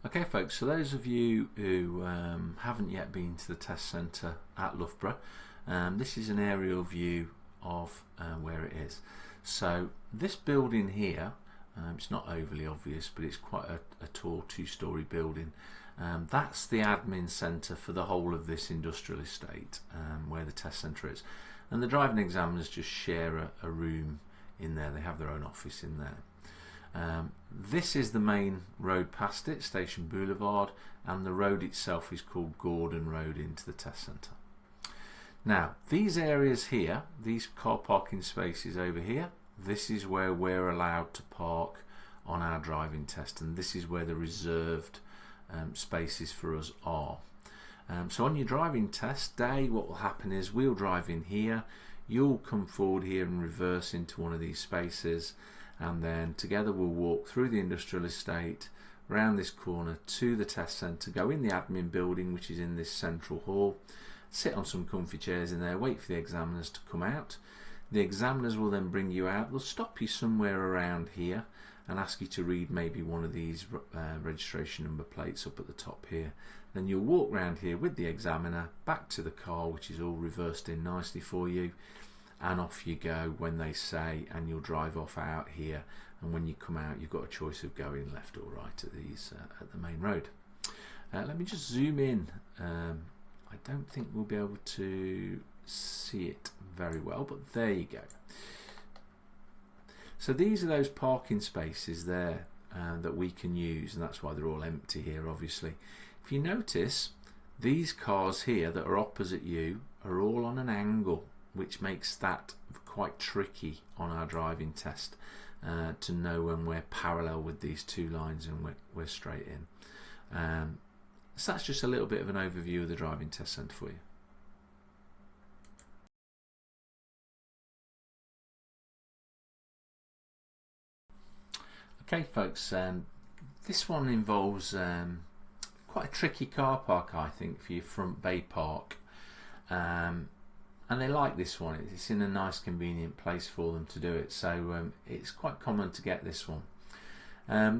Okay folks, so those of you who haven't yet been to the test centre at Loughborough, this is an aerial view of where it is. So this building here, it's not overly obvious, but it's quite a tall two-storey building. That's the admin centre for the whole of this industrial estate, where the test centre is. And the driving examiners just share a room in there. They have their own office in there. This is the main road past it, Station Boulevard, and the road itself is called Gordon Road into the test centre. Now, these areas here, these car parking spaces over here, this is where we're allowed to park on our driving test, and this is where the reserved spaces for us are. So on your driving test day, what will happen is we'll drive in here, you'll come forward here and reverse into one of these spaces, and then together we'll walk through the industrial estate, round this corner to the test centre, go in the admin building which is in this central hall, sit on some comfy chairs in there, wait for the examiners to come out. The examiners will then bring you out, they'll stop you somewhere around here and ask you to read maybe one of these registration number plates up at the top here. Then you'll walk round here with the examiner back to the car, which is all reversed in nicely for you, and off you go when they say, and you'll drive off out here, and when you come out you've got a choice of going left or right at these at the main road. Let me just zoom in. I don't think we'll be able to see it very well, but there you go. So these are those parking spaces there that we can use, and that's why they're all empty here obviously. If you notice, these cars here that are opposite you are all on an angle, which makes that quite tricky on our driving test to know when we're parallel with these two lines and we're straight in. So that's just a little bit of an overview of the driving test centre for you. Okay folks, this one involves quite a tricky car park, I think, for your front bay park. And they like this one, it's in a nice convenient place for them to do it, so it's quite common to get this one.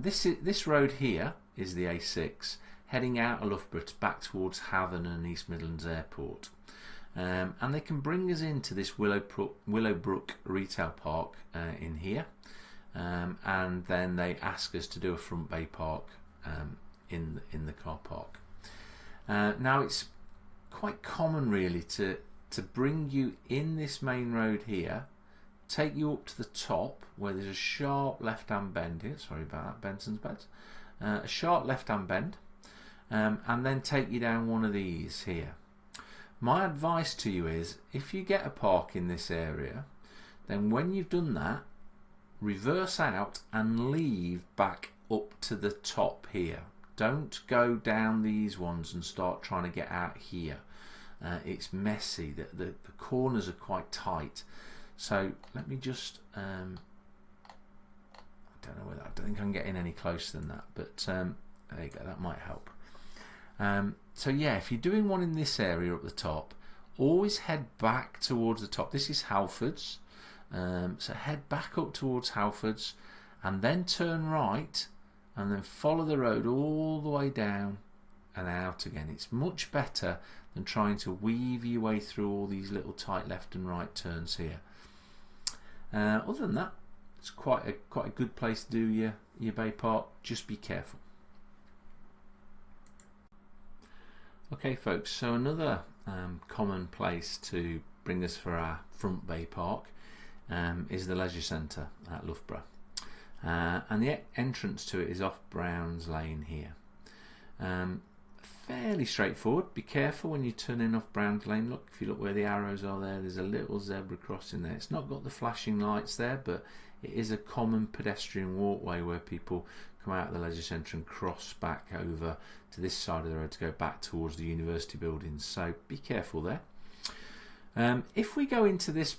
This road here is the A6 heading out of Loughborough back towards Havant and East Midlands Airport, and they can bring us into this Willowbrook retail park in here, and then they ask us to do a front bay park in the car park. Now it's quite common really to bring you in this main road here, take you up to the top where there's a sharp left hand bend here, sorry about that, Benson's Beds, a sharp left hand bend, and then take you down one of these here. My advice to you is, if you get a park in this area, then when you've done that, reverse out and leave back up to the top here. Don't go down these ones and start trying to get out here. It's messy, the corners are quite tight, so let me just I don't know whether, I don't think I can get in any closer than that, but there you go, that might help. So yeah, if you're doing one in this area up the top, always head back towards the top. This is Halfords, so head back up towards Halfords and then turn right and then follow the road all the way down and out again. It's much better than trying to weave your way through all these little tight left and right turns here. Other than that, it's quite a good place to do your bay park. Just be careful. Okay folks, so another common place to bring us for our front bay park is the leisure centre at Loughborough, and the entrance to it is off Browns Lane here. Fairly straightforward. Be careful when you turn in off Browns Lane. Look, if you look where the arrows are there's a little zebra crossing there. It's not got the flashing lights there, but it is a common pedestrian walkway where people come out of the leisure centre and cross back over to this side of the road to go back towards the university buildings, so be careful there. If we go into this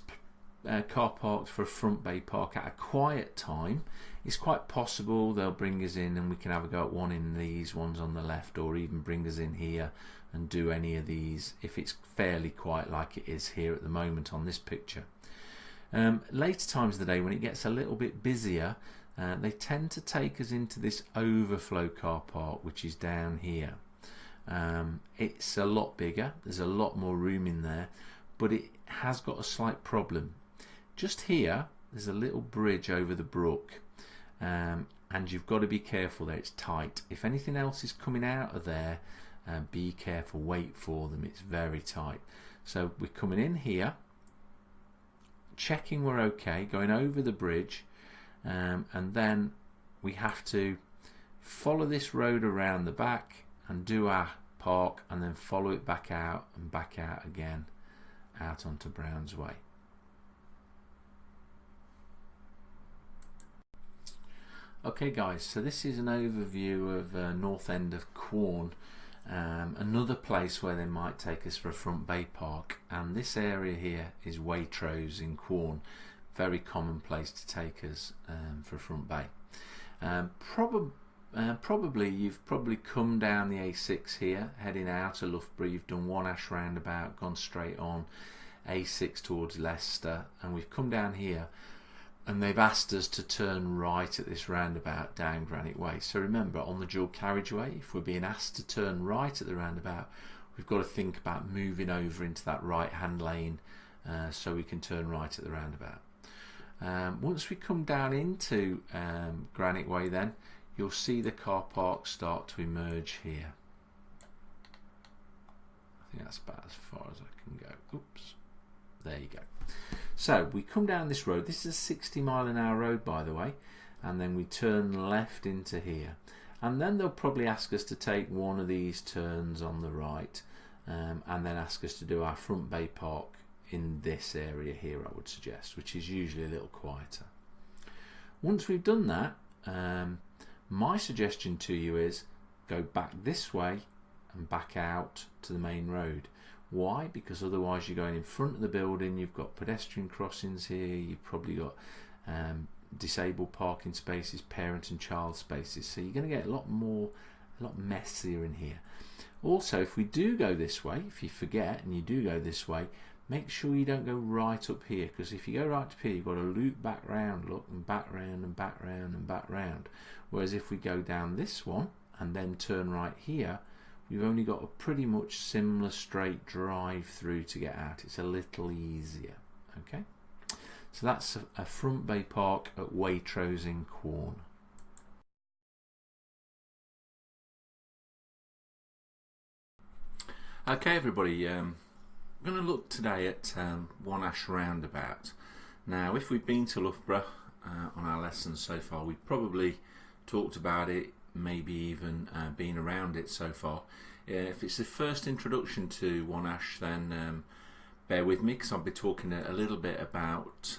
car park for a front bay park at a quiet time, it's quite possible they'll bring us in and we can have a go at one in these ones on the left, or even bring us in here and do any of these if it's fairly quiet like it is here at the moment on this picture. Later times of the day when it gets a little bit busier, they tend to take us into this overflow car park, which is down here. It's a lot bigger, there's a lot more room in there, but it has got a slight problem. Just here there's a little bridge over the brook, and you've got to be careful there, it's tight. If anything else is coming out of there, be careful, wait for them, it's very tight. So we're coming in here, checking we're okay, going over the bridge, and then we have to follow this road around the back and do our park, and then follow it back out and back out again, out onto Browns Way. Okay guys, so this is an overview of north end of Quorn, another place where they might take us for a front bay park, and this area here is Waitrose in Quorn, very common place to take us for a front bay. Probably you've probably come down the A6 here heading out of Loughborough, you've done Wonash roundabout, gone straight on A6 towards Leicester, and we've come down here and they've asked us to turn right at this roundabout down Granite Way. So remember, on the dual carriageway, if we're being asked to turn right at the roundabout, we've got to think about moving over into that right hand lane so we can turn right at the roundabout. Once we come down into Granite Way, then you'll see the car park start to emerge here. I think that's about as far as I can go. Oops, there you go. So we come down this road, this is a 60-mile-an-hour road by the way, and then we turn left into here, and then they'll probably ask us to take one of these turns on the right, and then ask us to do our front bay park in this area here, I would suggest, which is usually a little quieter. Once we've done that, my suggestion to you is go back this way and back out to the main road. Why? Because otherwise you're going in front of the building, you've got pedestrian crossings here, you've probably got disabled parking spaces, parent and child spaces, so you're going to get a lot messier in here. Also, if we do go this way, if you forget and you do go this way, make sure you don't go right up here, because if you go right up here you've got to loop back round, look, and back round and back round and back round. Whereas if we go down this one and then turn right here, we've only got a pretty much similar straight drive through to get out. It's a little easier. Okay, so that's a front bay park at Waitrose in Quorn. Okay everybody, I'm going to look today at Wonash roundabout. Now if we've been to Loughborough on our lessons so far, we've probably talked about it, maybe even been around it so far. If it's the first introduction to Wonash, then bear with me, because I'll be talking a little bit about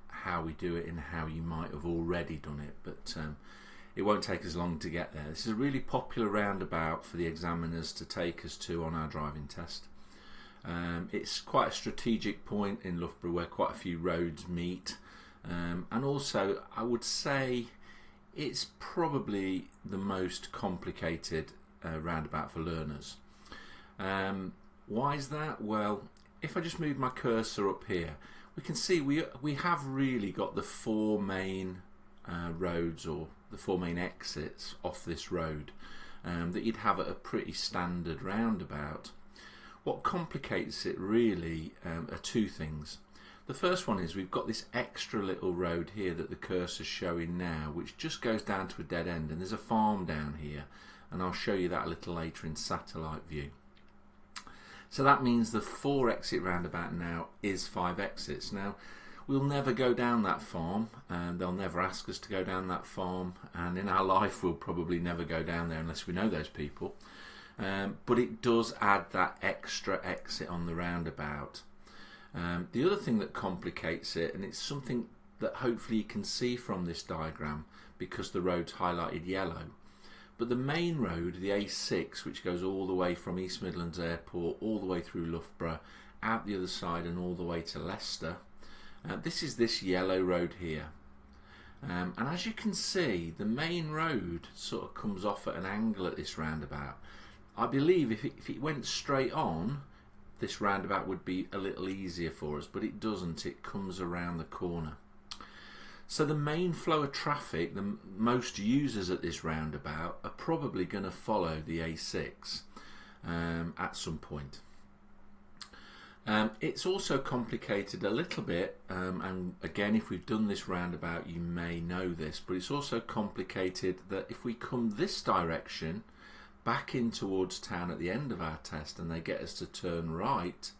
how we do it and how you might have already done it, but it won't take us long to get there. This is a really popular roundabout for the examiners to take us to on our driving test. It's quite a strategic point in Loughborough where quite a few roads meet, and also I would say it's probably the most complicated roundabout for learners. Why is that? Well, if I just move my cursor up here, we can see we have really got the four main roads, or the four main exits off this road that you'd have at a pretty standard roundabout. What complicates it really are two things. The first one is we've got this extra little road here that the cursor's showing now, which just goes down to a dead end, and there's a farm down here, and I'll show you that a little later in satellite view. So that means the 4 exit roundabout now is 5 exits. Now we'll never go down that farm, and they'll never ask us to go down that farm, and in our life we'll probably never go down there unless we know those people, but it does add that extra exit on the roundabout. The other thing that complicates it, and it's something that hopefully you can see from this diagram because the road's highlighted yellow, but the main road, the A6, which goes all the way from East Midlands Airport all the way through Loughborough, out the other side and all the way to Leicester, this is this yellow road here. And as you can see, the main road sort of comes off at an angle at this roundabout. I believe if it went straight on, this roundabout would be a little easier for us, but it doesn't. It comes around the corner. So the main flow of traffic, the most users at this roundabout, are probably going to follow the A6 at some point. It's also complicated a little bit, and again, if we've done this roundabout you may know this, but it's also complicated that if we come this direction back in towards town at the end of our test and they get us to turn right,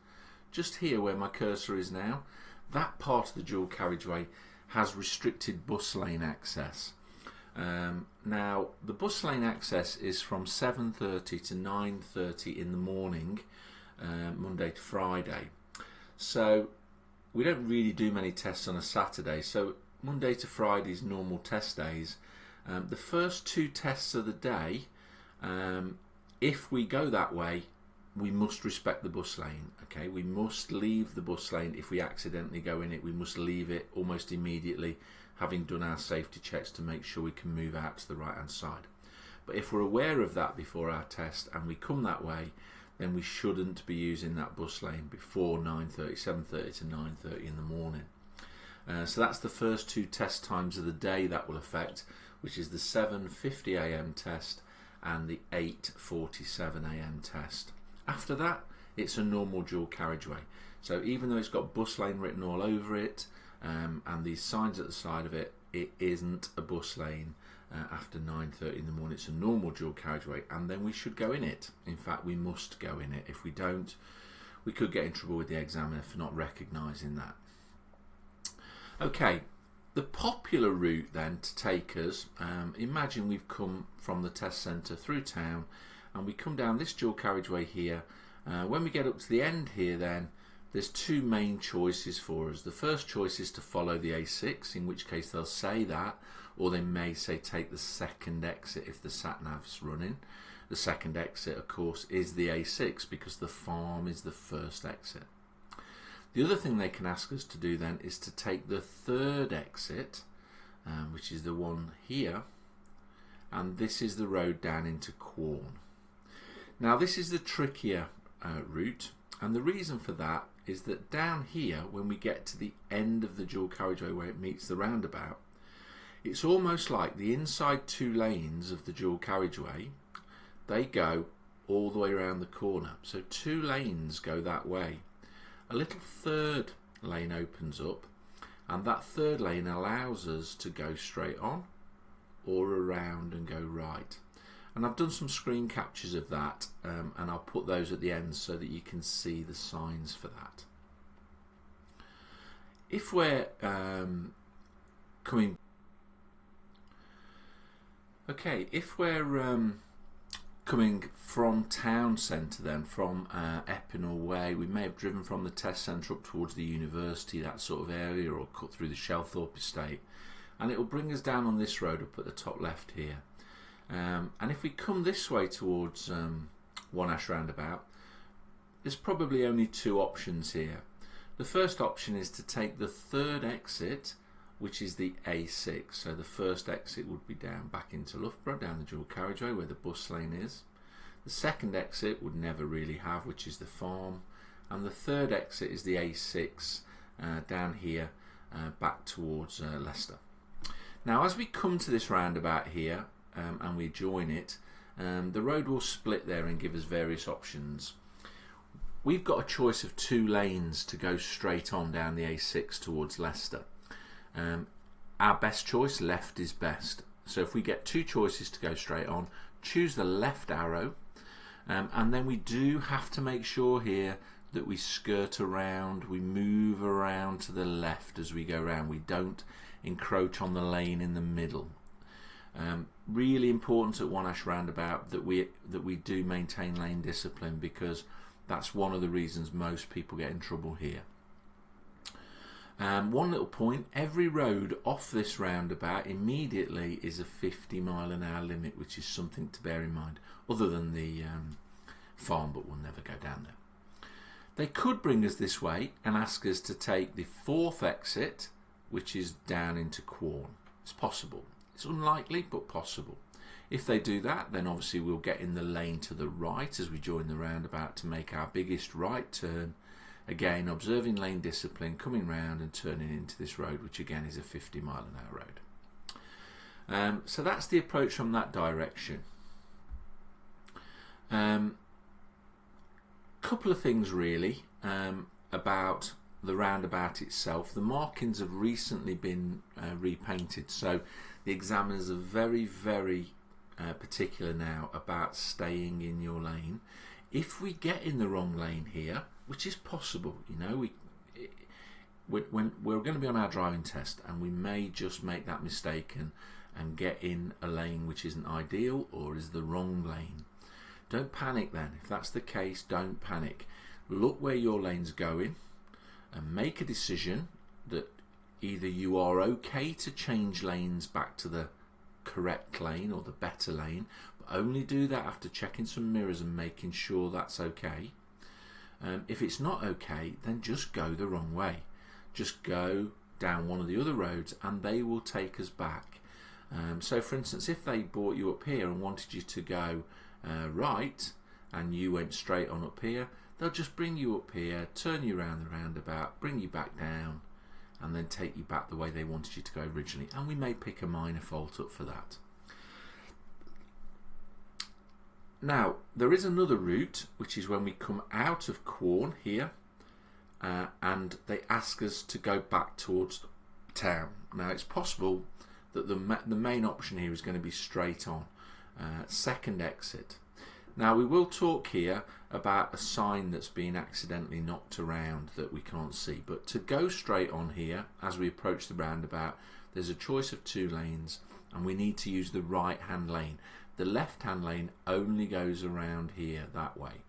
just here where my cursor is now, that part of the dual carriageway has restricted bus lane access. Now the bus lane access is from 7:30 to 9:30 in the morning, Monday to Friday. So we don't really do many tests on a Saturday, so Monday to Friday is normal test days. The first 2 tests of the day, if we go that way, we must respect the bus lane. Okay, we must leave the bus lane. If we accidentally go in it, we must leave it almost immediately, having done our safety checks to make sure we can move out to the right hand side. But if we're aware of that before our test and we come that way, then we shouldn't be using that bus lane before 9:30, 7:30 to 9:30 in the morning. So that's the first 2 test times of the day that will affect, which is the 7:50 AM test and the 8:47 AM test. After that, it's a normal dual carriageway. So even though it's got bus lane written all over it, and these signs at the side of it, it isn't a bus lane after 9:30 in the morning. It's a normal dual carriageway, and then we should go in it. In fact, we must go in it. If we don't, we could get in trouble with the examiner for not recognising that. Okay, the popular route then to take us, imagine we've come from the test centre through town and we come down this dual carriageway here. When we get up to the end here, then there's 2 main choices for us. The first choice is to follow the A6, in which case they'll say that, or they may say take the second exit if the sat-nav's running. The second exit, of course, is the A6 because the farm is the first exit. The other thing they can ask us to do then is to take the third exit, which is the one here, and this is the road down into Quorn. Now this is the trickier route, and the reason for that is that down here, when we get to the end of the dual carriageway where it meets the roundabout, it's almost like the inside 2 lanes of the dual carriageway, they go all the way around the corner. So 2 lanes go that way. A little third lane opens up, and that third lane allows us to go straight on or around and go right. And I've done some screen captures of that, and I'll put those at the end so that you can see the signs for that. If we're coming from town centre, then from Epinal Way, we may have driven from the test centre up towards the university, that sort of area, or cut through the Shelthorpe estate, and it will bring us down on this road up at the top left here. And if we come this way towards One Ash Roundabout, there's probably only 2 options here. The first option is to take the third exit, which is the A6. So the first exit would be down back into Loughborough, down the dual carriageway where the bus lane is. The second exit would never really have, which is the farm. And the third exit is the A6 down here back towards Leicester. Now as we come to this roundabout here, and we join it, the road will split there and give us various options. We've got a choice of 2 lanes to go straight on down the A6 towards Leicester. Our best choice, left is best. So if we get 2 choices to go straight on, choose the left arrow, and then we do have to make sure here that we skirt around, we move around to the left as we go around. We don't encroach on the lane in the middle. Really important at One Ash Roundabout that we do maintain lane discipline, because that's one of the reasons most people get in trouble here. One little point, every road off this roundabout immediately is a 50-mile-an-hour limit, which is something to bear in mind, other than the farm, but we'll never go down there. They could bring us this way and ask us to take the 4th exit, which is down into Quorn. It's possible. It's unlikely, but possible. If they do that, then obviously we'll get in the lane to the right as we join the roundabout to make our biggest right turn, Again, observing lane discipline, coming round and turning into this road, which again is a 50-mile-an-hour road. So that's the approach from that direction. Couple of things really about the roundabout itself. The markings have recently been repainted, so the examiners are very particular now about staying in your lane. If we get in the wrong lane here, which is possible, you know, when we're going to be on our driving test and we may just make that mistake and get in a lane which isn't ideal or is the wrong lane. Don't panic then. If that's the case, don't panic. Look where your lane's going and make a decision that either you are okay to change lanes back to the correct lane or the better lane, but only do that after checking some mirrors and making sure that's okay. If it's not okay, then just go the wrong way. Just go down one of the other roads and they will take us back. So for instance, if they brought you up here and wanted you to go right and you went straight on up here, they'll just bring you up here, turn you around the roundabout, bring you back down, and then take you back the way they wanted you to go originally, and we may pick a minor fault up for that. Now there is another route, which is when we come out of Quorn here and they ask us to go back towards town. Now it's possible that the main option here is going to be straight on, second exit. Now we will talk here about a sign that's been accidentally knocked around that we can't see, but to go straight on here as we approach the roundabout, there's a choice of two lanes and we need to use the right hand lane. The left hand lane only goes around here that way,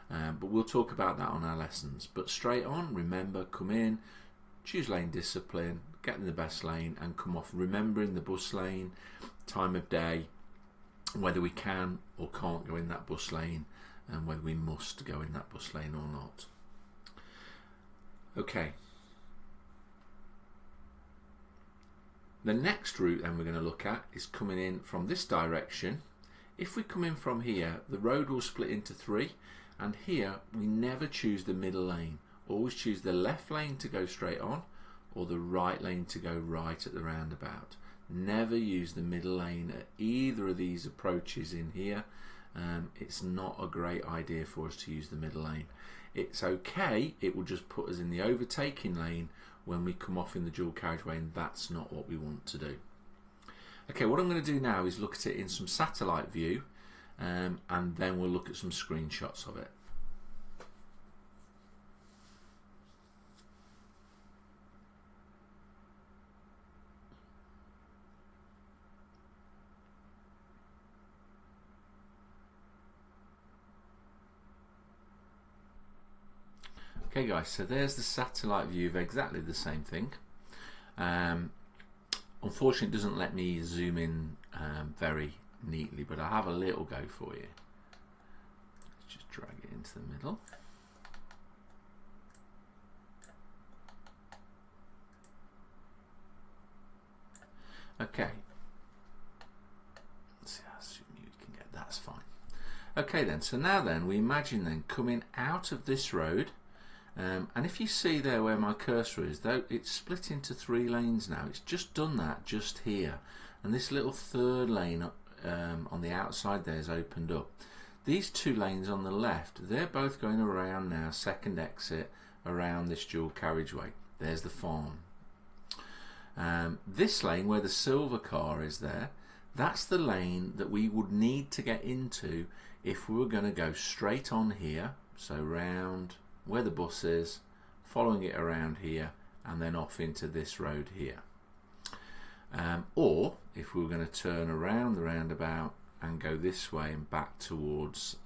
but we'll talk about that on our lessons. But straight on, remember, come in, choose lane discipline, get in the best lane and come off, remembering the bus lane, time of day, whether we can or can't go in that bus lane and whether we must go in that bus lane or not. Okay. The next route then we're going to look at is coming in from this direction. If we come in from here, the road will split into three, and here we never choose the middle lane. Always choose the left lane to go straight on or the right lane to go right at the roundabout. Never use the middle lane at either of these approaches in here. It's not a great idea for us to use the middle lane. It's okay, it will just put us in the overtaking lane when we come off in the dual carriageway, and that's not what we want to do. Okay, what I'm going to do now is look at it in some satellite view, and then we'll look at some screenshots of it. Okay guys, so there's the satellite view of exactly the same thing. Unfortunately it doesn't let me zoom in very neatly, but I'll have a little go for you. Let's just drag it into the middle. Okay. Let's see how zoom you can get, that's fine. Okay then, so now then we imagine then coming out of this road. And if you see there where my cursor is, though, it's split into three lanes now. It's just done that just here, and this little third lane on the outside there is opened up. These two lanes on the left, they're both going around now, second exit around this dual carriageway. There's the farm. This lane where the silver car is there, that's the lane that we would need to get into if we were going to go straight on here, so round where the bus is, following it around here and then off into this road here. Or if we were going to turn around the roundabout and go this way and back towards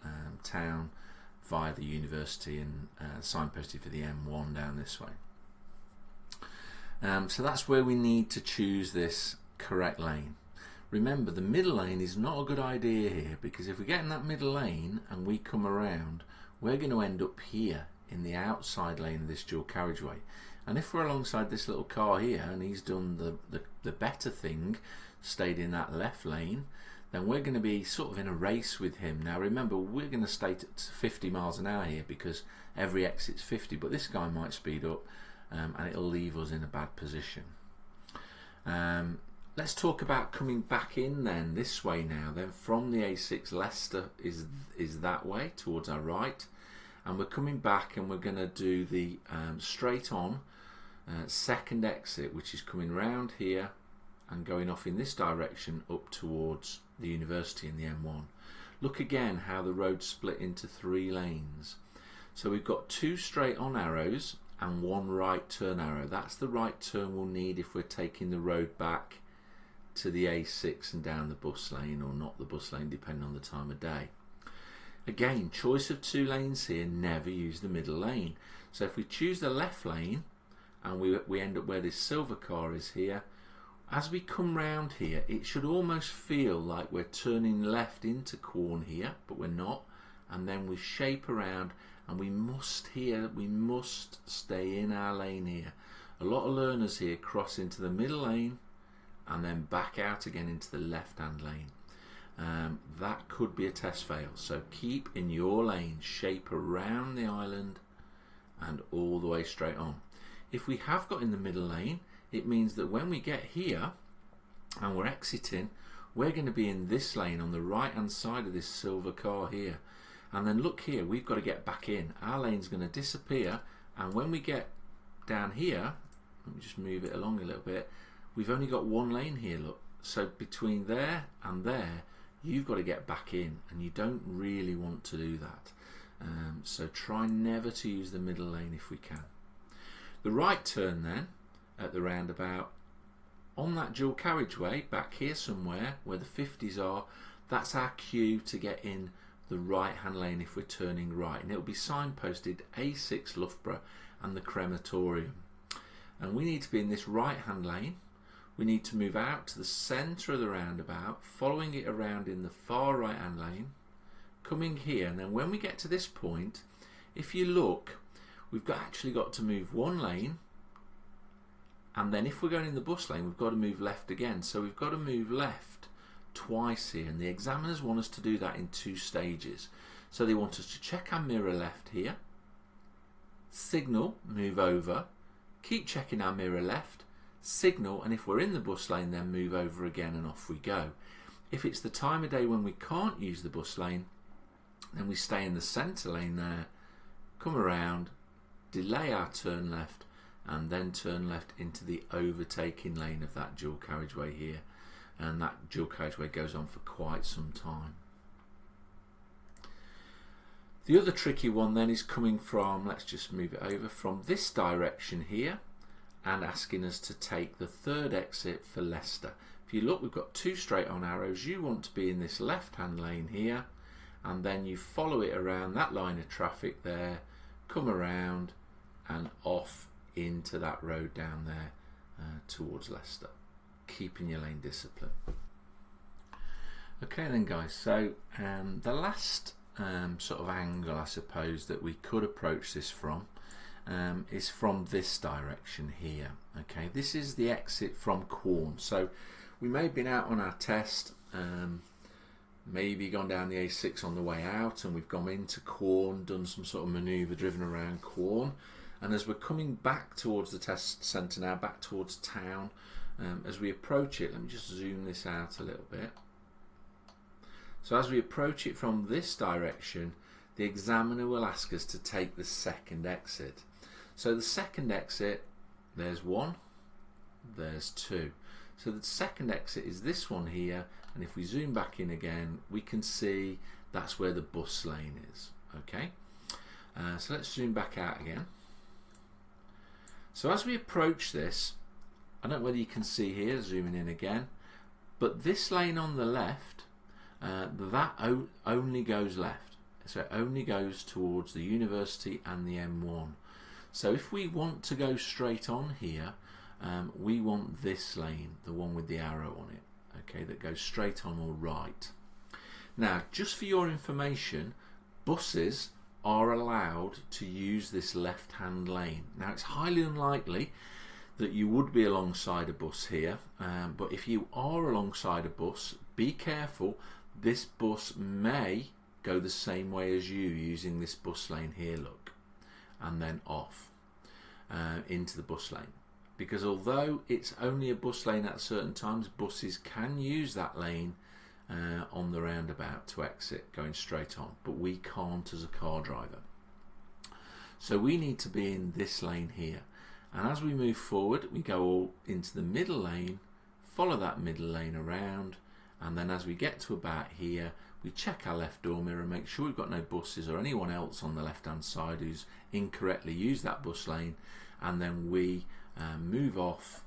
town via the university and signposted for the M1 down this way. So that's where we need to choose this correct lane. Remember, the middle lane is not a good idea here, because if we get in that middle lane and we come around, we're going to end up here in the outside lane of this dual carriageway. And if we're alongside this little car here and he's done the better thing, stayed in that left lane, then we're going to be sort of in a race with him. Now remember, we're going to stay at 50 miles an hour here because every exit's 50, but this guy might speed up and it'll leave us in a bad position. Let's talk about coming back in then this way now. Then from the A6, Leicester is that way towards our right, and we're coming back and we're going to do the straight on second exit, which is coming round here and going off in this direction up towards the university in the M1. Look again how the road split into 3 lanes. So we've got 2 straight on arrows and 1 right turn arrow. That's the right turn we'll need if we're taking the road back to the A6 and down the bus lane, or not the bus lane, depending on the time of day. Again, choice of 2 lanes here, never use the middle lane. So if we choose the left lane and we end up where this silver car is here, as we come round here, it should almost feel like we're turning left into Quorn here, but we're not. And then we shape around, and we must stay in our lane here. A lot of learners here cross into the middle lane and then back out again into the left hand lane. That could be a test fail, so keep in your lane, shape around the island and all the way straight on. If we have got in the middle lane, it means that when we get here and we're exiting, we're going to be in this lane on the right hand side of this silver car here. And then look here, we've got to get back in. Our lane's going to disappear, and when we get down here, let me just move it along a little bit, we've only got 1 lane here, look. So between there and there, you've got to get back in, and you don't really want to do that. So try never to use the middle lane if we can. The right turn then, at the roundabout, on that dual carriageway, back here somewhere, where the 50s are, that's our cue to get in the right hand lane if we're turning right, and it'll be signposted A6 Loughborough and the crematorium, and we need to be in this right hand lane. We need to move out to the centre of the roundabout, following it around in the far right hand lane, coming here, and then when we get to this point, if you look, we've actually got to move 1 lane, and then if we're going in the bus lane, we've got to move left again. So we've got to move left twice here, and the examiners want us to do that in 2 stages. So they want us to check our mirror left here, signal, move over, keep checking our mirror left, signal, and if we're in the bus lane, then move over again, and off we go. If it's the time of day when we can't use the bus lane, then we stay in the centre lane there, come around, delay our turn left, and then turn left into the overtaking lane of that dual carriageway here, and that dual carriageway goes on for quite some time. The other tricky one then is coming from, let's just move it over, from this direction here, and asking us to take the 3rd exit for Leicester. If you look, we've got 2 straight on arrows. You want to be in this left hand lane here, and then you follow it around that line of traffic there, come around and off into that road down there towards Leicester, keeping your lane discipline. Okay then guys, so the last sort of angle I suppose that we could approach this from is from this direction here. Okay, this is the exit from Quorn. So we may have been out on our test, maybe gone down the A6 on the way out, and we've gone into Quorn, done some sort of manoeuvre, driven around Quorn, and as we're coming back towards the test centre now, back towards town, as we approach it, let me just zoom this out a little bit. So as we approach it from this direction, the examiner will ask us to take the 2nd exit. So the 2nd exit, there's 1, there's 2. So the 2nd exit is this one here, and if we zoom back in again, we can see that's where the bus lane is. Okay, so let's zoom back out again. So as we approach this, I don't know whether you can see here, zooming in again, but this lane on the left, that only goes left. So it only goes towards the university and the M1. So if we want to go straight on here, we want this lane, the one with the arrow on it, okay, that goes straight on or right. Now, just for your information, buses are allowed to use this left-hand lane. Now, it's highly unlikely that you would be alongside a bus here, but if you are alongside a bus, be careful, this bus may go the same way as you using this bus lane here, look, and then off into the bus lane. Because although it's only a bus lane at certain times, buses can use that lane on the roundabout to exit going straight on, but we can't as a car driver. So we need to be in this lane here, and as we move forward we go all into the middle lane, follow that middle lane around, and then as we get to about here we check our left door mirror, make sure we've got no buses or anyone else on the left hand side who's incorrectly used that bus lane, and then we move off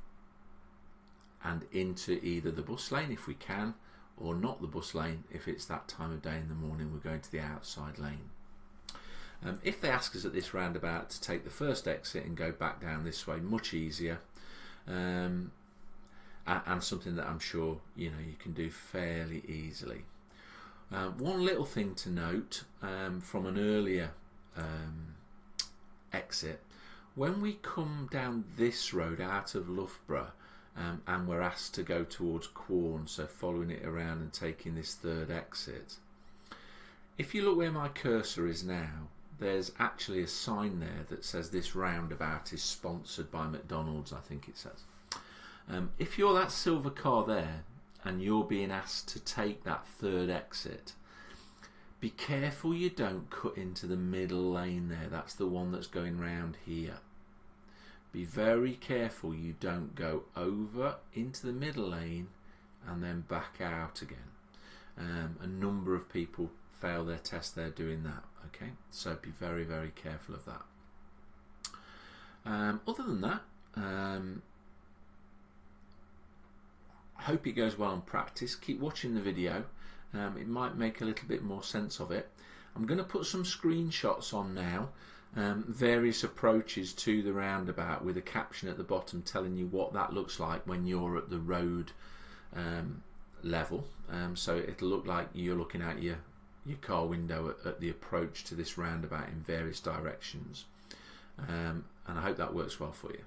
and into either the bus lane if we can, or not the bus lane if it's that time of day in the morning, we're going to the outside lane. If they ask us at this roundabout to take the first exit and go back down this way, much easier, and something that I'm sure you can do fairly easily. One little thing to note from an earlier exit, when we come down this road out of Loughborough and we're asked to go towards Quorn, so following it around and taking this third exit, if you look where my cursor is now, there's actually a sign there that says this roundabout is sponsored by McDonald's, I think it says. If you're that silver car there and you're being asked to take that third exit, be careful you don't cut into the middle lane there. That's the one that's going round here. Be very careful you don't go over into the middle lane and then back out again. A number of people fail their test there doing that. Okay, so be very, very careful of that. Other than that, hope it goes well on practice. Keep watching the video. It might make a little bit more sense of it. I'm going to put some screenshots on now, various approaches to the roundabout with a caption at the bottom telling you what that looks like when you're at the road level. So it'll look like you're looking out your car window at the approach to this roundabout in various directions, and I hope that works well for you.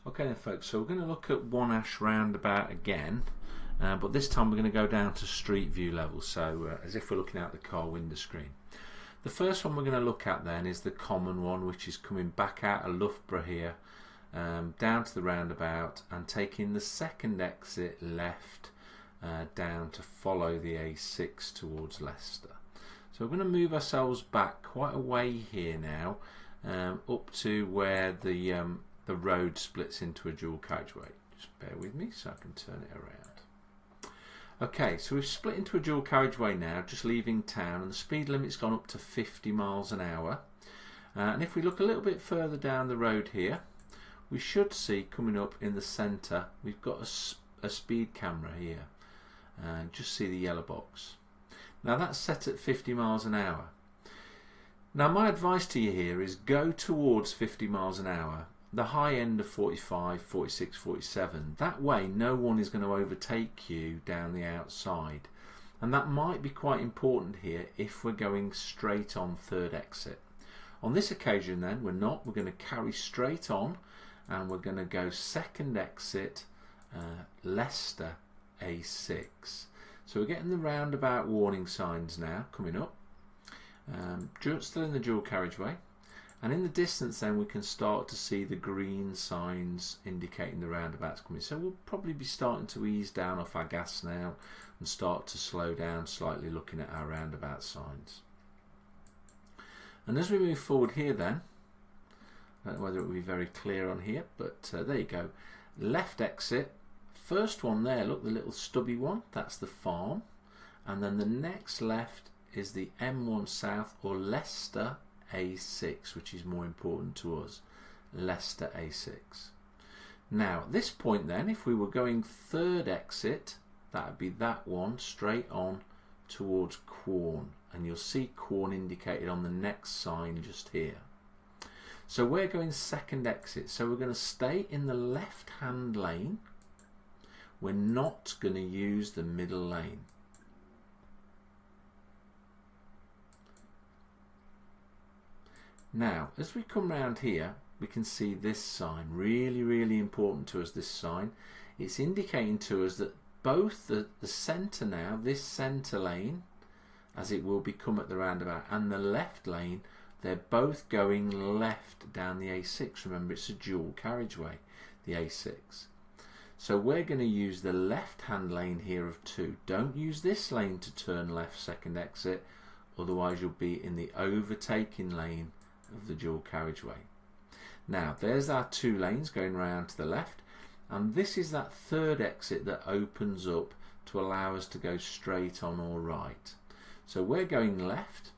Okay then folks, so we're going to look at One Ash roundabout again, but this time we're going to go down to street view level, so as if we're looking out the car window screen. The first one we're going to look at then is the common one, which is coming back out of Loughborough here, down to the roundabout and taking the second exit left down to follow the A6 towards Leicester. So we're going to move ourselves back quite a way here now, up to where the road splits into a dual carriageway. Just bear with me so I can turn it around. Okay, so we've split into a dual carriageway now, just leaving town, and the speed limit's gone up to 50 miles an hour. And if we look a little bit further down the road here, we should see coming up in the centre, we've got a speed camera here. Just see the yellow box. Now that's set at 50 miles an hour. Now my advice to you here is go towards 50 miles an hour, the high end of 45, 46, 47. That way no one is going to overtake you down the outside. And that might be quite important here if we're going straight on third exit. On this occasion then we're not, we're going to carry straight on and we're going to go second exit Leicester A6. So we're getting the roundabout warning signs now coming up. Still in the dual carriageway, and in the distance then we can start to see the green signs indicating the roundabout's coming. So we'll probably be starting to ease down off our gas now and start to slow down slightly, looking at our roundabout signs. And as we move forward here then, I don't know whether it will be very clear on here, but there you go. Left exit, first one there, look, the little stubby one, that's the farm, and then the next left is the M1 South or Leicester A6, which is more important to us, Leicester A6. Now at this point then, if we were going third exit, that would be that one straight on towards Quorn, and you'll see Quorn indicated on the next sign just here. So we're going second exit, so we're going to stay in the left hand lane. We're not going to use the middle lane. Now as we come round here we can see this sign, really important to us, this sign. It's indicating to us that both the centre now, this centre lane as it will become at the roundabout, and the left lane, they're both going left down the A6. Remember, it's a dual carriageway, the A6. So we're going to use the left hand lane here of 2. Don't use this lane to turn left second exit, otherwise you'll be in the overtaking lane of the dual carriageway. Now there's our 2 lanes going round to the left, and this is that third exit that opens up to allow us to go straight on or right. So we're going left,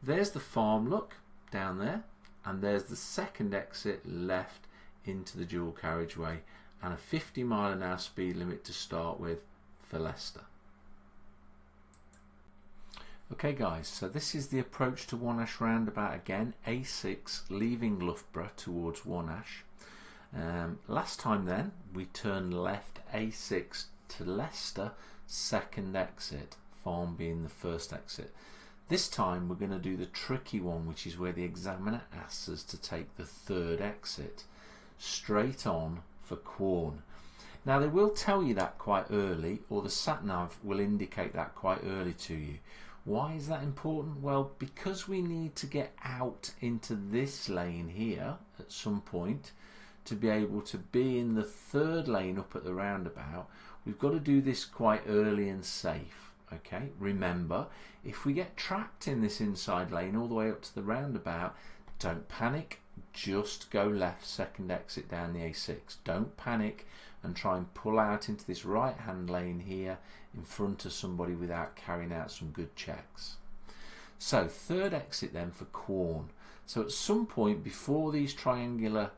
there's the farm look down there, and there's the second exit left into the dual carriageway, and a 50 mile an hour speed limit to start with for Leicester. Okay guys, so this is the approach to One Ash roundabout again, A6 leaving Loughborough towards One Ash. Last time then we turned left A6 to Leicester, second exit, farm being the first exit. This time we're going to do the tricky one, which is where the examiner asks us to take the third exit straight on for Quorn. Now they will tell you that quite early, or the sat-nav will indicate that quite early to you. Why is that important? Well, because we need to get out into this lane here at some point to be able to be in the third lane up at the roundabout. We've got to do this quite early and safe. Okay, remember, if we get trapped in this inside lane all the way up to the roundabout, don't panic, just go left second exit down the A6. Don't panic and try and pull out into this right hand lane here in front of somebody without carrying out some good checks. So third exit then for Quorn. So at some point before these triangular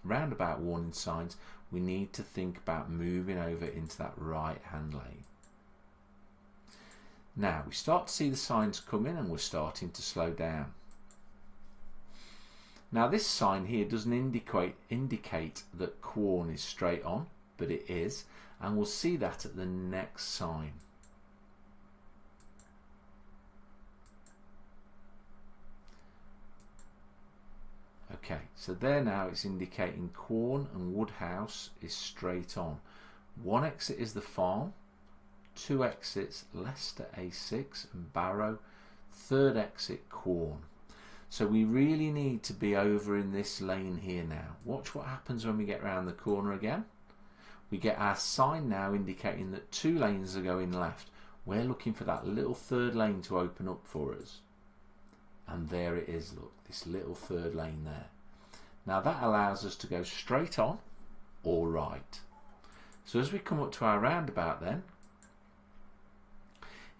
roundabout warning signs, we need to think about moving over into that right hand lane. Now we start to see the signs come in and we're starting to slow down. Now this sign here doesn't indicate that Quorn is straight on, but it is, and we'll see that at the next sign. Okay, so there now it's indicating Quorn and Woodhouse is straight on. One exit is the farm, two exits Leicester A6 and Barrow, third exit Quorn. So we really need to be over in this lane here now. Watch what happens when we get round the corner again. We get our sign now indicating that two lanes are going left. We're looking for that little third lane to open up for us. And there it is, look, this little third lane there. Now that allows us to go straight on or right. So as we come up to our roundabout then,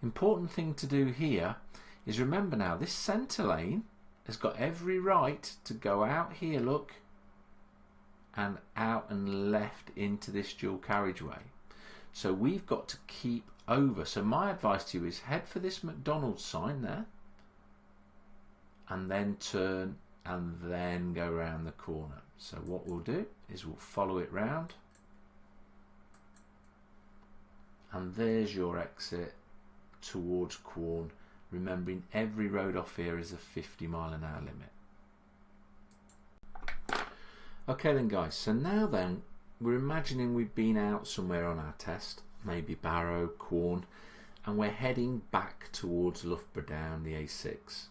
important thing to do here is remember now this centre lane has got every right to go out here, look, and out and left into this dual carriageway. So we've got to keep over. So my advice to you is head for this McDonald's sign there and then turn and then go around the corner. So what we'll do is we'll follow it round and there's your exit towards Quorn, remembering every road off here is a 50-mile-an-hour limit. Okay then guys, so now then we're imagining we've been out somewhere on our test, maybe Barrow, Quorn, and we're heading back towards Loughborough down the A6.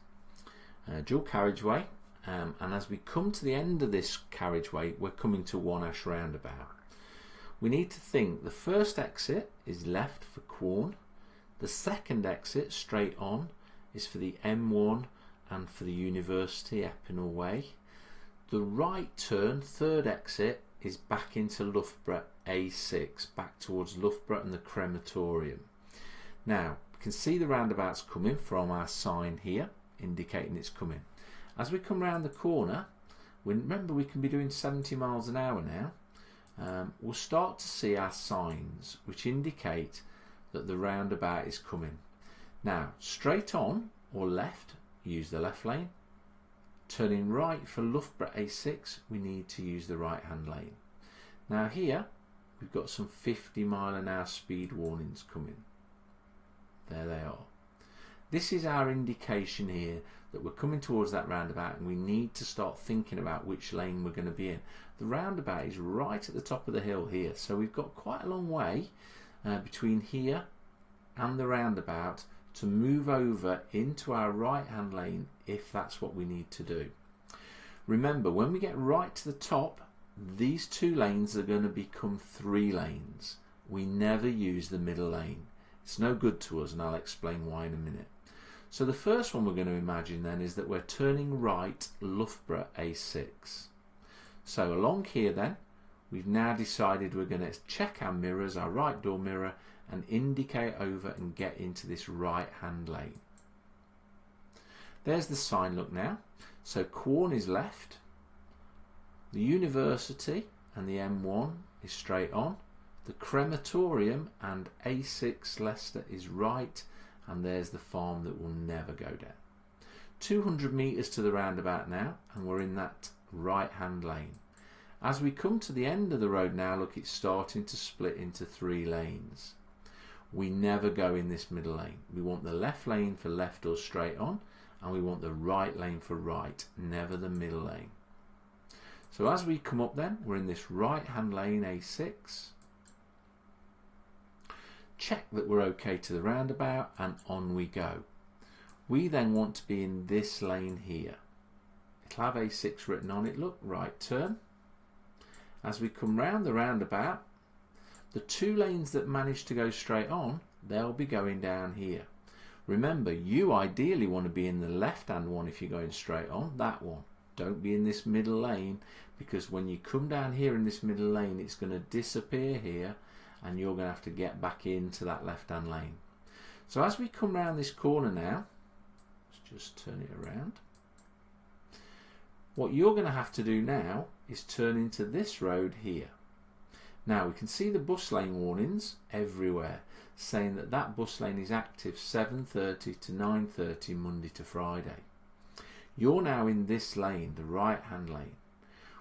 Dual carriageway, and as we come to the end of this carriageway we're coming to One Ash roundabout. We need to think the first exit is left for Quorn, the second exit straight on is for the M1 and for the University Epinal Way. The right turn, third exit, is back into Loughborough A6, back towards Loughborough and the crematorium. Now, you can see the roundabouts coming from our sign here, indicating it's coming. As we come round the corner, remember we can be doing 70 miles an hour now, we'll start to see our signs which indicate that the roundabout is coming. Now, straight on or left, use the left lane. Turning right for Loughborough A6, we need to use the right hand lane. Now here, we've got some 50-mile-an-hour speed warnings coming. There they are. This is our indication here that we're coming towards that roundabout and we need to start thinking about which lane we're going to be in. The roundabout is right at the top of the hill here, so we've got quite a long way between here and the roundabout to move over into our right hand lane if that's what we need to do. Remember, when we get right to the top, these two lanes are going to become three lanes. We never use the middle lane. It's no good to us, and I'll explain why in a minute. So the first one we're going to imagine then is that we're turning right Loughborough A6. So along here then, we've now decided we're going to check our mirrors, our right door mirror, and indicate over and get into this right hand lane. There's the sign, look now. So Quorn is left, the University and the M1 is straight on, the crematorium and A6 Leicester is right, and there's the farm that will never go down. 200 metres to the roundabout now, and we're in that right hand lane. As we come to the end of the road now, look, it's starting to split into three lanes. We never go in this middle lane. We want the left lane for left or straight on, and we want the right lane for right, never the middle lane. So as we come up then, we're in this right hand lane A6. Check that we're okay to the roundabout and on we go. We then want to be in this lane here. It'll have A6 written on it, look, right turn. As we come round the roundabout, the two lanes that manage to go straight on, they'll be going down here. Remember, you ideally want to be in the left hand one if you're going straight on, that one. Don't be in this middle lane, because when you come down here in this middle lane, it's going to disappear here and you're going to have to get back into that left hand lane. So as we come round this corner now, let's just turn it around. What you're going to have to do now is turn into this road here. Now we can see the bus lane warnings everywhere saying that that bus lane is active 7:30 to 9:30 Monday to Friday. You're now in this lane, the right hand lane.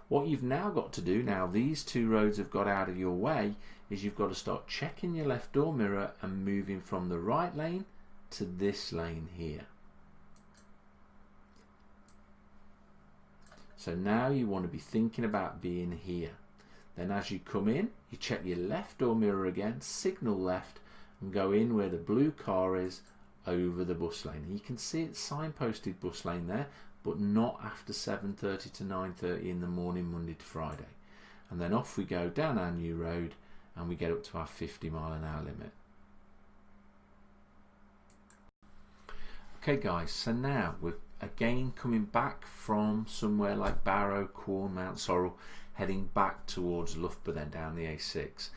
What you've now got to do, now these two roads have got out of your way, is you've got to start checking your left door mirror and moving from the right lane to this lane here. So now you want to be thinking about being here. Then as you come in, you check your left door mirror again, signal left, and go in where the blue car is over the bus lane. You can see it's signposted bus lane there, but not after 7:30 to 9:30 in the morning, Monday to Friday. And then off we go down our new road and we get up to our 50-mile-an-hour limit. Okay guys, so now we're again coming back from somewhere like Barrow, Quorn, Mount Sorrel, heading back towards Loughborough, then down the A6.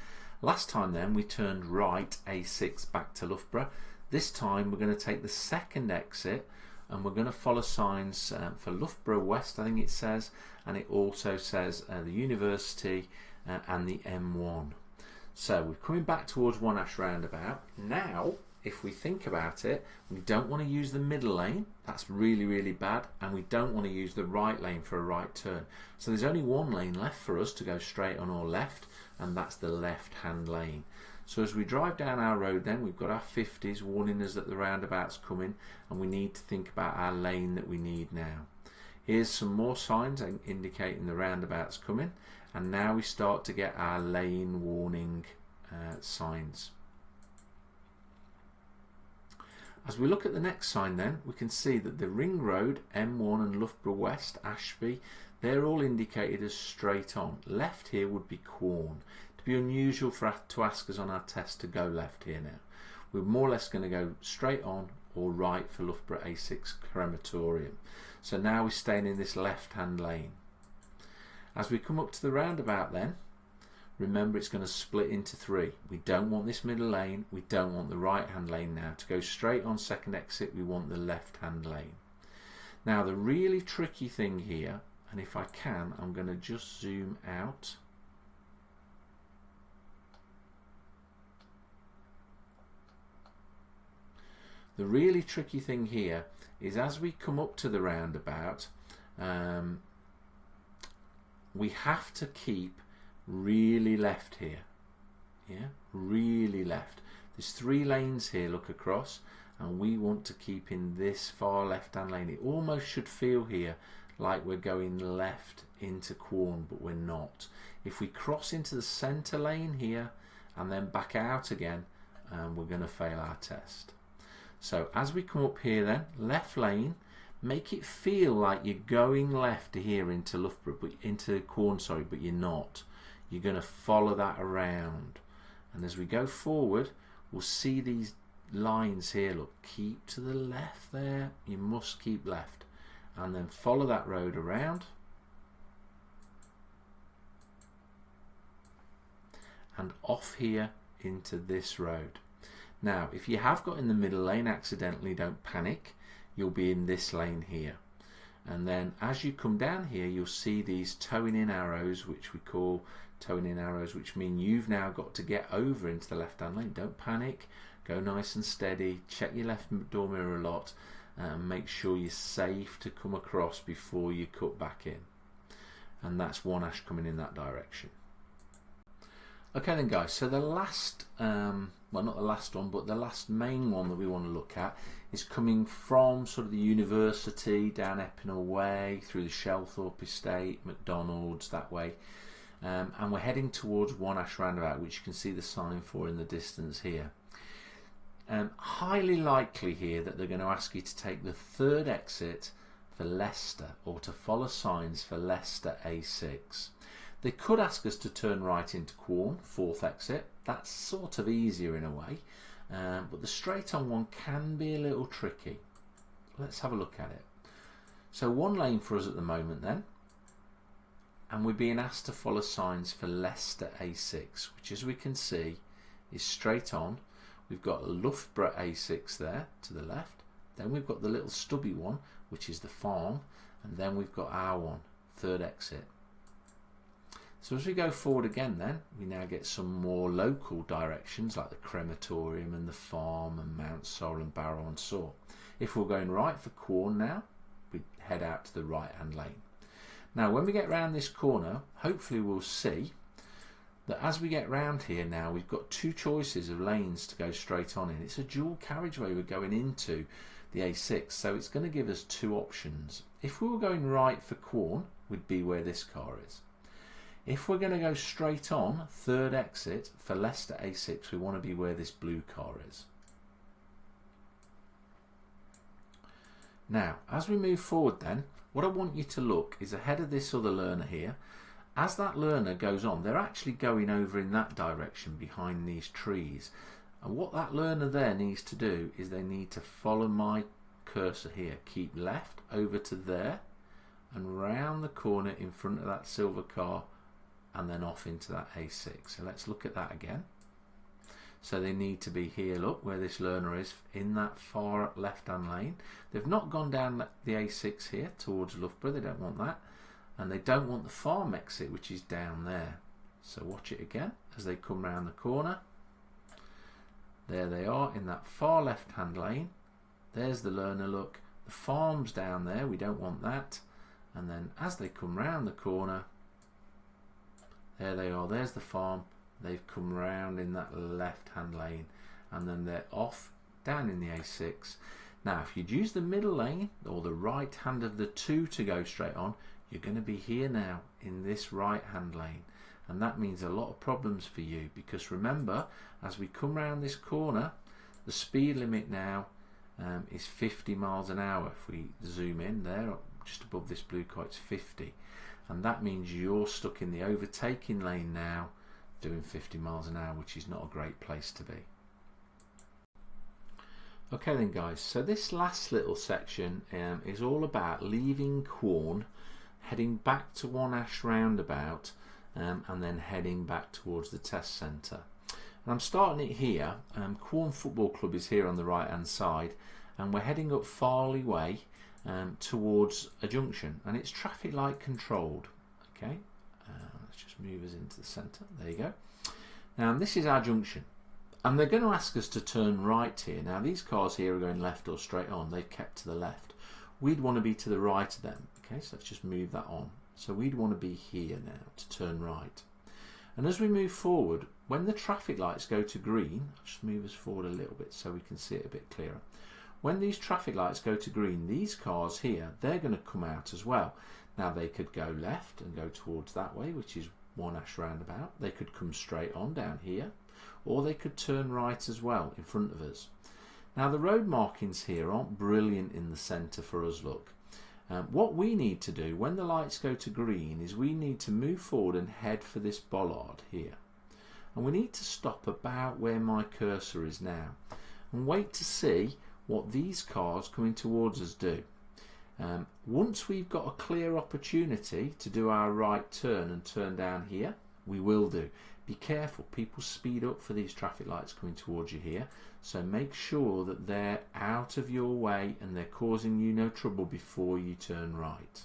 Last time then we turned right A6 back to Loughborough. This time we're going to take the second exit and we're going to follow signs for Loughborough West, I think it says, and it also says the university and the M1. So we're coming back towards One Ash roundabout. Now if we think about it, we don't want to use the middle lane, that's really bad, and we don't want to use the right lane for a right turn. So there's only one lane left for us to go straight on or left, and that's the left hand lane. So as we drive down our road then, we've got our 50s warning us that the roundabout's coming, and we need to think about our lane that we need now. Here's some more signs indicating the roundabout's coming, and now we start to get our lane warning signs. As we look at the next sign then, we can see that the Ring Road, M1 and Loughborough West, Ashby, they're all indicated as straight on. Left here would be Quorn. To be unusual to ask us on our test to go left here now. We're more or less going to go straight on or right for Loughborough A6 Crematorium. So now we're staying in this left hand lane. As we come up to the roundabout then, remember it's going to split into three. We don't want this middle lane, we don't want the right hand lane now. To go straight on second exit we want the left hand lane. Now the really tricky thing here, and if I can I'm going to just zoom out. The really tricky thing here is as we come up to the roundabout, we have to keep really left here, really left. There's three lanes here, look across, and we want to keep in this far left hand lane. It almost should feel here like we're going left into Quorn, but we're not. If we cross into the centre lane here and then back out again, we're going to fail our test. So as we come up here then, left lane, make it feel like you're going left here into Loughborough, but into Quorn, sorry, but you're not. You're going to follow that around, and as we go forward we'll see these lines here. Look, keep to the left there, you must keep left, and then follow that road around and off here into this road. Now if you have got in the middle lane accidentally, don't panic, you'll be in this lane here. And then as you come down here you'll see these towing in arrows, which we call towing in arrows, which mean you've now got to get over into the left hand lane. Don't panic, go nice and steady, check your left door mirror a lot, and make sure you're safe to come across before you cut back in. And that's One Ash coming in that direction. Okay then guys, so the last, well not the last one, but the last main one that we want to look at is coming from sort of the university, down Epinal Way, through the Shelthorpe Estate, McDonald's, that way. And we're heading towards One Ash roundabout, which you can see the sign for in the distance here. Highly likely here that they're going to ask you to take the third exit for Leicester, or to follow signs for Leicester A6. They could ask us to turn right into Quorn, fourth exit. That's sort of easier in a way, but the straight on one can be a little tricky. Let's have a look at it. So one lane for us at the moment then, and we're being asked to follow signs for Leicester A6, which as we can see is straight on. We've got Loughborough A6 there to the left, then we've got the little stubby one which is the farm, and then we've got our one, third exit. So as we go forward again then, we now get some more local directions like the crematorium and the farm and Mount Sorrel and Barrow on Soar. If we're going right for Quorn now, we head out to the right hand lane. Now when we get round this corner, hopefully we'll see that as we get round here now, we've got two choices of lanes to go straight on in. It's a dual carriageway we're going into the A6, so it's going to give us two options. If we were going right for Quorn, would be where this car is. If we're going to go straight on, third exit for Leicester A6, we want to be where this blue car is. Now, as we move forward then, what I want you to look is ahead of this other learner here. As that learner goes on, they're actually going over in that direction behind these trees. And what that learner there needs to do is they need to follow my cursor here. Keep left over to there and round the corner in front of that silver car and then off into that A6. So let's look at that again. So they need to be here, look, where this learner is, in that far left-hand lane. They've not gone down the A6 here towards Loughborough, they don't want that. And they don't want the farm exit, which is down there. So watch it again as they come round the corner. There they are in that far left-hand lane. There's the learner, look. The farm's down there, we don't want that. And then as they come round the corner, there they are, there's the farm. They've come round in that left-hand lane. And then they're off down in the A6. Now, if you'd use the middle lane, or the right hand of the two to go straight on, you're going to be here now in this right-hand lane. And that means a lot of problems for you, because remember, as we come round this corner, the speed limit now is 50 miles an hour. If we zoom in there, just above this blue car, it's 50. And that means you're stuck in the overtaking lane now, doing 50 miles an hour, which is not a great place to be. Okay then guys, so this last little section is all about leaving Quorn, heading back to One Ash roundabout, and then heading back towards the test centre. And I'm starting it here. Quorn Football Club is here on the right hand side, and we're heading up Farley Way towards a junction, and it's traffic light controlled. Okay, let's just move us into the centre. There you go. Now this is our junction, and they're going to ask us to turn right here. Now these cars here are going left or straight on. They've kept to the left. We'd want to be to the right of them. Okay, so let's just move that on. So we'd want to be here now to turn right. And as we move forward, when the traffic lights go to green, I'll just move us forward a little bit so we can see it a bit clearer. When these traffic lights go to green, these cars here, they're going to come out as well. Now they could go left and go towards that way, which is One Ash roundabout. They could come straight on down here, or they could turn right as well in front of us. Now the road markings here aren't brilliant in the centre for us, look. What we need to do when the lights go to green is we need to move forward and head for this bollard here. And we need to stop about where my cursor is now and wait to see what these cars coming towards us do. Once we've got a clear opportunity to do our right turn and turn down here, we will do. Be careful, people speed up for these traffic lights coming towards you here, so make sure that they're out of your way and they're causing you no trouble before you turn right.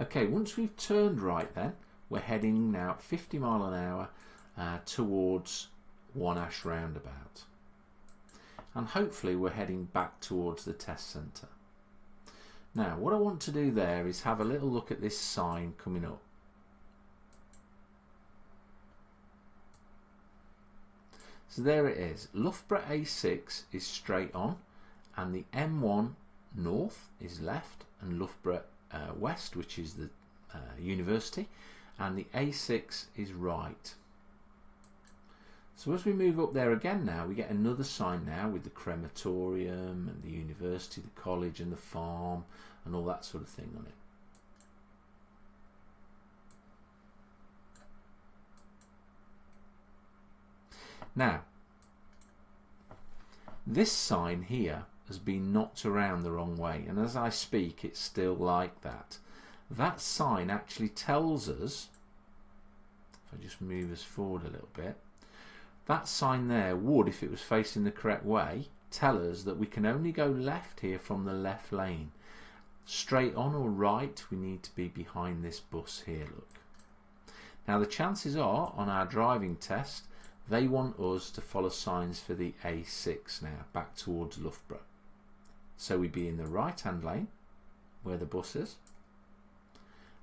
Okay, once we've turned right then, we're heading now at 50 mile an hour towards One Ash roundabout. And hopefully we're heading back towards the test centre. Now what I want to do there is have a little look at this sign coming up. So there it is. Loughborough A6 is straight on, and the M1 north is left, and Loughborough west, which is the university, and the A6 is right. So as we move up there again now, we get another sign now with the crematorium and the university, the college and the farm and all that sort of thing on it. Now, this sign here has been knocked around the wrong way, and as I speak it's still like that. That sign actually tells us, if I just move us forward a little bit, that sign there would, if it was facing the correct way, tell us that we can only go left here from the left lane. Straight on or right, we need to be behind this bus here, look. Now the chances are, on our driving test, they want us to follow signs for the A6 now, back towards Loughborough. So we'd be in the right hand lane, where the bus is,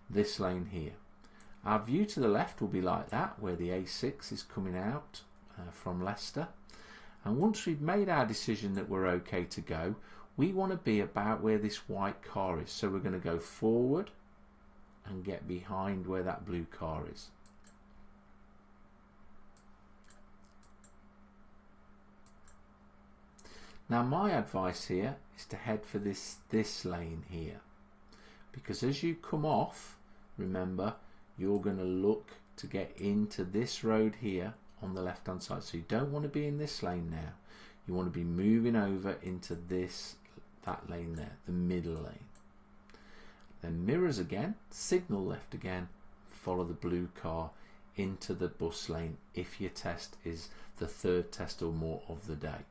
this lane here. Our view to the left will be like that, where the A6 is coming out from Leicester. And once we've made our decision that we're okay to go, we want to be about where this white car is. So we're going to go forward and get behind where that blue car is. Now my advice here is to head for this lane here, because as you come off, remember, you're going to look to get into this road here on the left hand side. So you don't want to be in this lane now. You want to be moving over into that lane there, the middle lane. Then mirrors again, signal left again, follow the blue car into the bus lane if your test is the third test or more of the day.